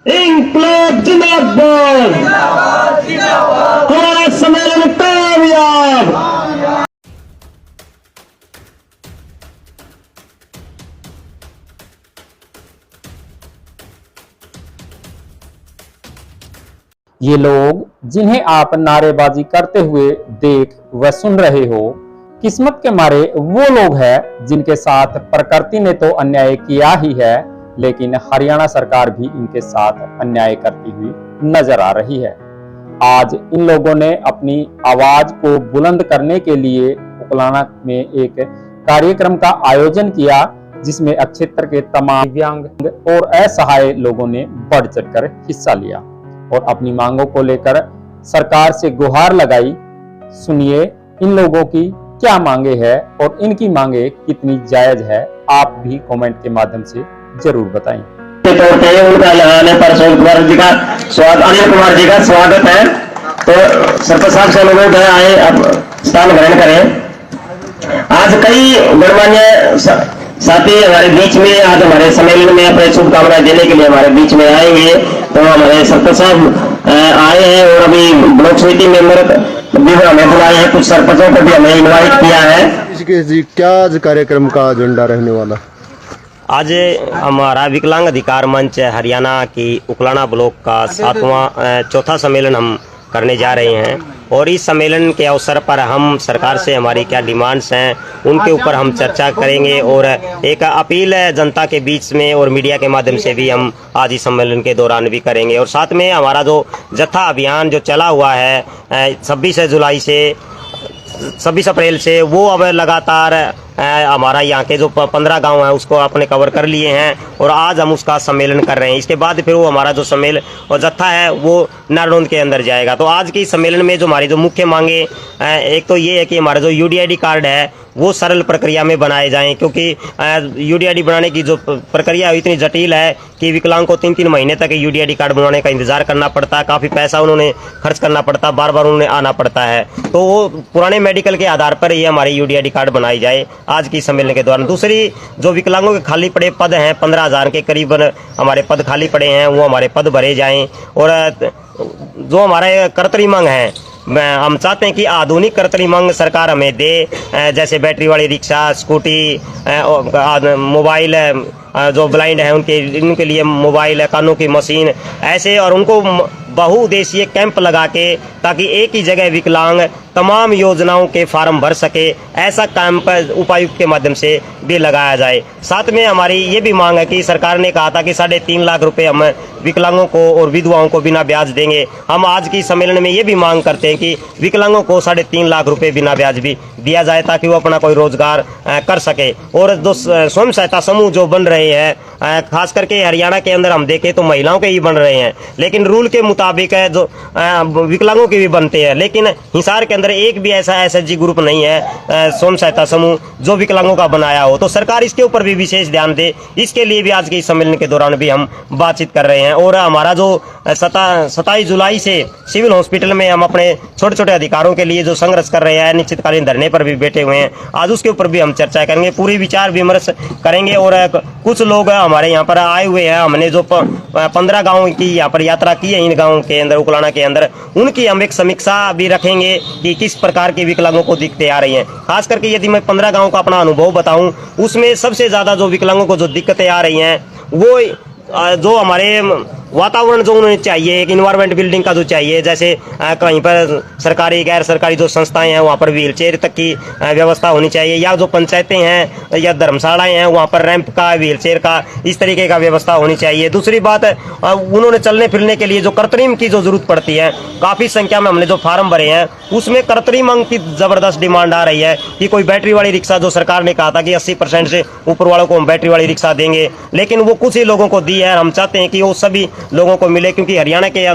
इंकलाब जिंदाबाद, हमारा सम्मेलन कामयाब। ये लोग जिन्हें आप नारेबाजी करते हुए देख व सुन रहे हो, किस्मत के मारे वो लोग हैं जिनके साथ प्रकृति ने तो अन्याय किया ही है, लेकिन हरियाणा सरकार भी इनके साथ अन्याय करती हुई नजर आ रही है। आज इन लोगों ने अपनी आवाज को बुलंद करने के लिए उकलाना में एक कार्यक्रम का आयोजन किया, जिसमें क्षेत्र के तमाम दिव्यांग और असहाय लोगों ने बढ़ चढ़कर हिस्सा लिया और अपनी मांगों को लेकर सरकार से गुहार लगाई। सुनिए इन लोगों की क्या मांगे हैं और इनकी मांगे कितनी जायज है, आप भी कमेंट के माध्यम से जरूर बताएं। उनका यहाँ आने पर अनिल कुमार जी का स्वागत है। तो सरपंच साहब से अनुरोध है, आए अब स्थान ग्रहण करें। आज कई गणमान्य साथी हमारे बीच में, आज हमारे सम्मेलन में अपने शुभकामनाएं देने के लिए हमारे बीच में आएंगे। तो हमारे सरपंच साहब आए हैं और अभी ब्लॉक समिति मेंबर भी हमें बुलाए हैं, कुछ सरपंचों को भी हमें इनवाइट किया है। जी क्या आज कार्यक्रम का एजेंडा रहने वाला? आज हमारा विकलांग अधिकार मंच हरियाणा की उकलाना ब्लॉक का चौथा सम्मेलन हम करने जा रहे हैं और इस सम्मेलन के अवसर पर हम सरकार से हमारी क्या डिमांड्स हैं उनके ऊपर हम चर्चा करेंगे और एक अपील है जनता के बीच में और मीडिया के माध्यम से भी हम आज इस सम्मेलन के दौरान भी करेंगे। और साथ में हमारा जो जत्था अभियान जो चला हुआ है 26 अप्रैल से, वो अब लगातार हमारा यहाँ के जो 15 गांव हैं उसको आपने कवर कर लिए हैं और आज हम उसका सम्मेलन कर रहे हैं। इसके बाद फिर वो हमारा जो सम्मेलन और जत्था है वो नारनौंद के अंदर जाएगा। तो आज के सम्मेलन में जो हमारी जो मुख्य मांगे, एक तो ये है कि हमारा जो यूडीआईडी कार्ड है वो सरल प्रक्रिया में बनाए जाएं, क्योंकि यूडीआईडी बनाने की जो प्रक्रिया है इतनी जटिल है कि विकलांग को 3-3 महीने तक यूडीआईडी कार्ड बनाने का इंतजार करना पड़ता है, काफ़ी पैसा उन्होंने खर्च करना पड़ता है, बार बार उन्हें आना पड़ता है। तो वो पुराने मेडिकल के आधार पर ही हमारी यूडीआईडी कार्ड बनाई जाए आज की सम्मेलन के दौरान। दूसरी, जो विकलांगों के खाली पड़े पद हैं 15,000 के करीबन हमारे पद खाली पड़े हैं, वो हमारे पद भरे जाएँ। और जो हमारे कर्तव्य हैं, हम चाहते हैं कि आधुनिक कर्तव्य सरकार हमें दे, जैसे बैटरी वाली रिक्शा, स्कूटी, मोबाइल, जो ब्लाइंड है इनके लिए मोबाइल, कानों की मशीन ऐसे, और उनको बहुउद्देशीय कैंप लगा के ताकि एक ही जगह विकलांग तमाम योजनाओं के फार्म भर सके, ऐसा कैंप उपायुक्त के माध्यम से भी लगाया जाए। साथ में हमारी ये भी मांग है कि सरकार ने कहा था कि 3.5 लाख रुपए हम विकलांगों को और विधवाओं को बिना ब्याज देंगे। हम आज की सम्मेलन में ये भी मांग करते हैं कि विकलांगों को 3.5 लाख रुपए बिना ब्याज भी दिया जाए ताकि वो अपना कोई रोजगार कर सके। और जो स्वयं सहायता समूह जो बन रहे हैं, खास करके हरियाणा के अंदर हम देखें तो महिलाओं के ही बन रहे हैं, लेकिन रूल के मुताबिक है जो विकलांगों के भी बनते हैं, लेकिन हिसार के अंदर एक भी ऐसा एसएचजी ग्रुप नहीं है स्वयं सहायता समूह जो विकलांगों का बनाया हो। तो सरकार इसके ऊपर भी विशेष ध्यान दे, इसके लिए भी आज के इस सम्मेलन के दौरान भी हम बातचीत कर रहे हैं। और हमारा जो 27 जुलाई से सिविल हॉस्पिटल में हम अपने छोटे छोटे अधिकारों के लिए जो संघर्ष कर रहे हैं, निश्चितकालीन धरने पर भी बैठे हुए हैं, आज उसके ऊपर भी हम चर्चा करेंगे, पूरी विचार विमर्श करेंगे। और कुछ लोग हमारे यहाँ पर आए हुए हैं, हमने जो 15 गाँव की यहाँ पर यात्रा की है इन गाँव के अंदर, उकलाना के अंदर, उनकी हम एक समीक्षा भी रखेंगे कि किस प्रकार के विकलांगों को दिक्कतें आ रही हैं। खास करके यदि मैं 15 गाँव का अपना अनुभव बताऊं, उसमें सबसे ज्यादा जो विकलांगों को जो दिक्कतें आ रही हैं वो जो हमारे वातावरण जो उन्हें चाहिए, एक इन्वायरमेंट बिल्डिंग का जो चाहिए, जैसे कहीं पर सरकारी गैर सरकारी जो संस्थाएं हैं वहाँ पर व्हील चेयर तक की व्यवस्था होनी चाहिए, या जो पंचायतें हैं या धर्मशालाएं हैं वहाँ पर रैंप का, व्हील चेयर का, इस तरीके का व्यवस्था होनी चाहिए। दूसरी बात, उन्होंने चलने फिरने के लिए जो कृत्रिम की जो जरूरत पड़ती है, काफ़ी संख्या में हमने जो फार्म भरे हैं उसमें कृत्रिम अंग की ज़बरदस्त डिमांड आ रही है कि कोई बैटरी वाली रिक्शा, जो सरकार ने कहा था कि 80% से ऊपर वालों को हम बैटरी वाली रिक्शा देंगे, लेकिन वो कुछ ही लोगों को दी है। हम चाहते हैं कि वो सभी लोगों को मिले, क्योंकि हरियाणा के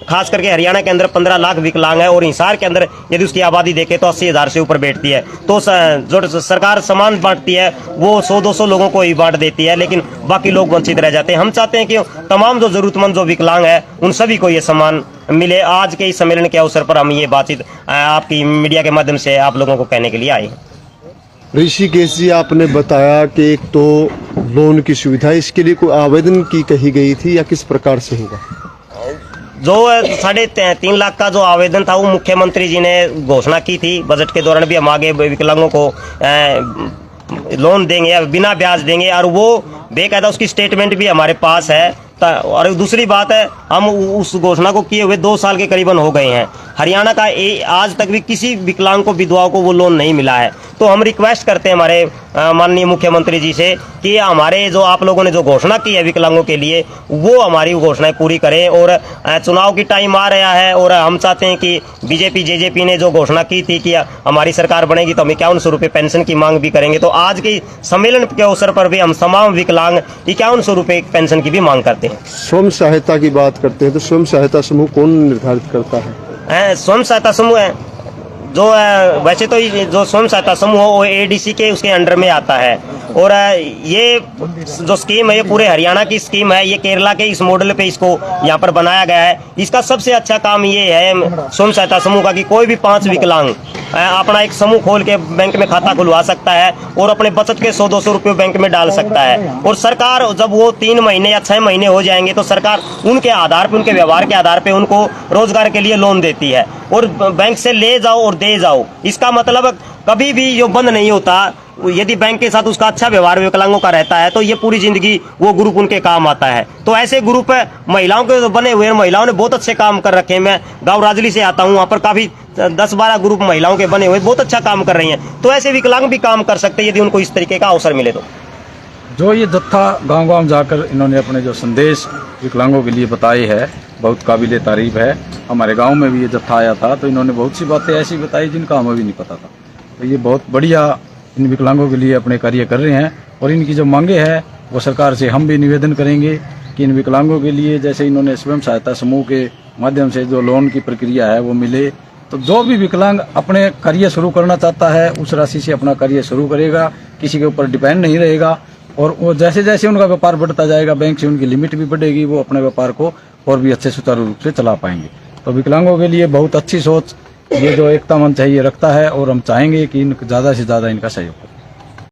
खास करके हरियाणा के अंदर 15 लाख विकलांग है और हिसार के अंदर यदि उसकी आबादी देखे तो 80,000 से ऊपर बैठती है। तो जो सरकार सामान बांटती है वो 100-200 लोगों को ही बांट देती है, लेकिन बाकी लोग वंचित रह जाते हैं। हम चाहते हैं कि तमाम जो जरूरतमंद जो विकलांग है उन सभी को ये सम्मान मिले। आज के इस सम्मेलन के अवसर पर हम ये बातचीत आपकी मीडिया के माध्यम से आप लोगों को कहने के लिए आए हैं। ऋषिकेश जी, आपने बताया कि एक तो लोन की सुविधा, इसके लिए कोई आवेदन की कही गई थी या किस प्रकार से होगा? जो 3.5 लाख का जो आवेदन था वो मुख्यमंत्री जी ने घोषणा की थी बजट के दौरान भी, हम आगे विकलांगों को लोन देंगे या बिना ब्याज देंगे, और वो बेकायदा उसकी स्टेटमेंट भी हमारे पास है। और दूसरी बात है, हम उस घोषणा को किए हुए 2 साल के करीबन हो गए हैं। हरियाणा का आज तक भी किसी विकलांग को, विधवाओं को वो लोन नहीं मिला है। तो हम रिक्वेस्ट करते हैं हमारे माननीय मुख्यमंत्री जी से कि हमारे जो आप लोगों ने जो घोषणा की है विकलांगों के लिए, वो हमारी घोषणाएं पूरी करें। और चुनाव की टाइम आ रहा है और हम चाहते हैं कि बीजेपी जेजेपी ने जो घोषणा की थी कि हमारी सरकार बनेगी तो हम 5100 रुपये पेंशन की मांग भी करेंगे। तो आज के सम्मेलन के अवसर पर भी हम तमाम विकलांग 5100 रुपये पेंशन की भी मांग करते हैं। स्वयं सहायता की बात करते हैं तो स्वयं सहायता समूह कौन निर्धारित करता है? स्वयं सहायता समूह है जो वैसे तो जो स्वयं सहायता समूह वो एडीसी के उसके अंडर में आता है। और ये जो स्कीम है ये पूरे हरियाणा की स्कीम है। ये केरला के इस मॉडल पे इसको यहाँ पर बनाया गया है। इसका सबसे अच्छा काम ये है स्वयं सहायता समूह का कि कोई भी 5 विकलांग अपना एक समूह खोल के बैंक में खाता खुलवा सकता है और अपने बचत के 100-200 रुपये बैंक में डाल सकता है। और सरकार जब वो 3 महीने या 6 महीने हो जाएंगे तो सरकार उनके आधार पर, उनके व्यवहार के आधार पर उनको रोजगार के लिए लोन देती है। और बैंक से ले जाओ और दे जाओ, इसका मतलब कभी भी ये बंद नहीं होता। यदि बैंक के साथ उसका अच्छा व्यवहार विकलांगों का रहता है तो ये पूरी जिंदगी वो ग्रुप उनके काम आता है। तो ऐसे ग्रुप महिलाओं के बने हुए हैं, महिलाओं ने बहुत अच्छे काम कर रखे हैं। मैं गाँव राजली से आता हूँ, वहाँ पर काफी 10-12 ग्रुप महिलाओं के बने हुए बहुत अच्छा काम कर रही हैं। तो ऐसे विकलांग भी काम कर सकते हैं यदि उनको इस तरीके का अवसर मिले तो। जो ये जत्था गांव-गांव जाकर इन्होंने अपने जो संदेश विकलांगों के लिए बताए है, बहुत काबिले तारीफ है। हमारे गांव में भी ये जत्था आया था तो इन्होंने बहुत सी बातें ऐसी बताई जिनका हमें भी नहीं पता था। तो ये बहुत बढ़िया इन विकलांगों के लिए अपने कार्य कर रहे हैं। और इनकी जो मांगे हैं वो सरकार से हम भी निवेदन करेंगे कि इन विकलांगों के लिए जैसे इन्होंने स्वयं सहायता समूह के माध्यम से जो लोन की प्रक्रिया है वो मिले। तो जो भी विकलांग अपने कार्य शुरू करना चाहता है उस राशि से अपना कार्य शुरू करेगा, किसी के ऊपर डिपेंड नहीं रहेगा। और वो जैसे जैसे उनका व्यापार बढ़ता जाएगा, बैंक से उनकी लिमिट भी बढ़ेगी, वो अपने व्यापार को और भी अच्छे सुचारू रूप से चला पाएंगे। तो विकलांगों के लिए बहुत अच्छी सोच ये जो एकता मंच है ये रखता है और हम चाहेंगे कि ज़्यादा से ज़्यादा इनका सहयोग करें।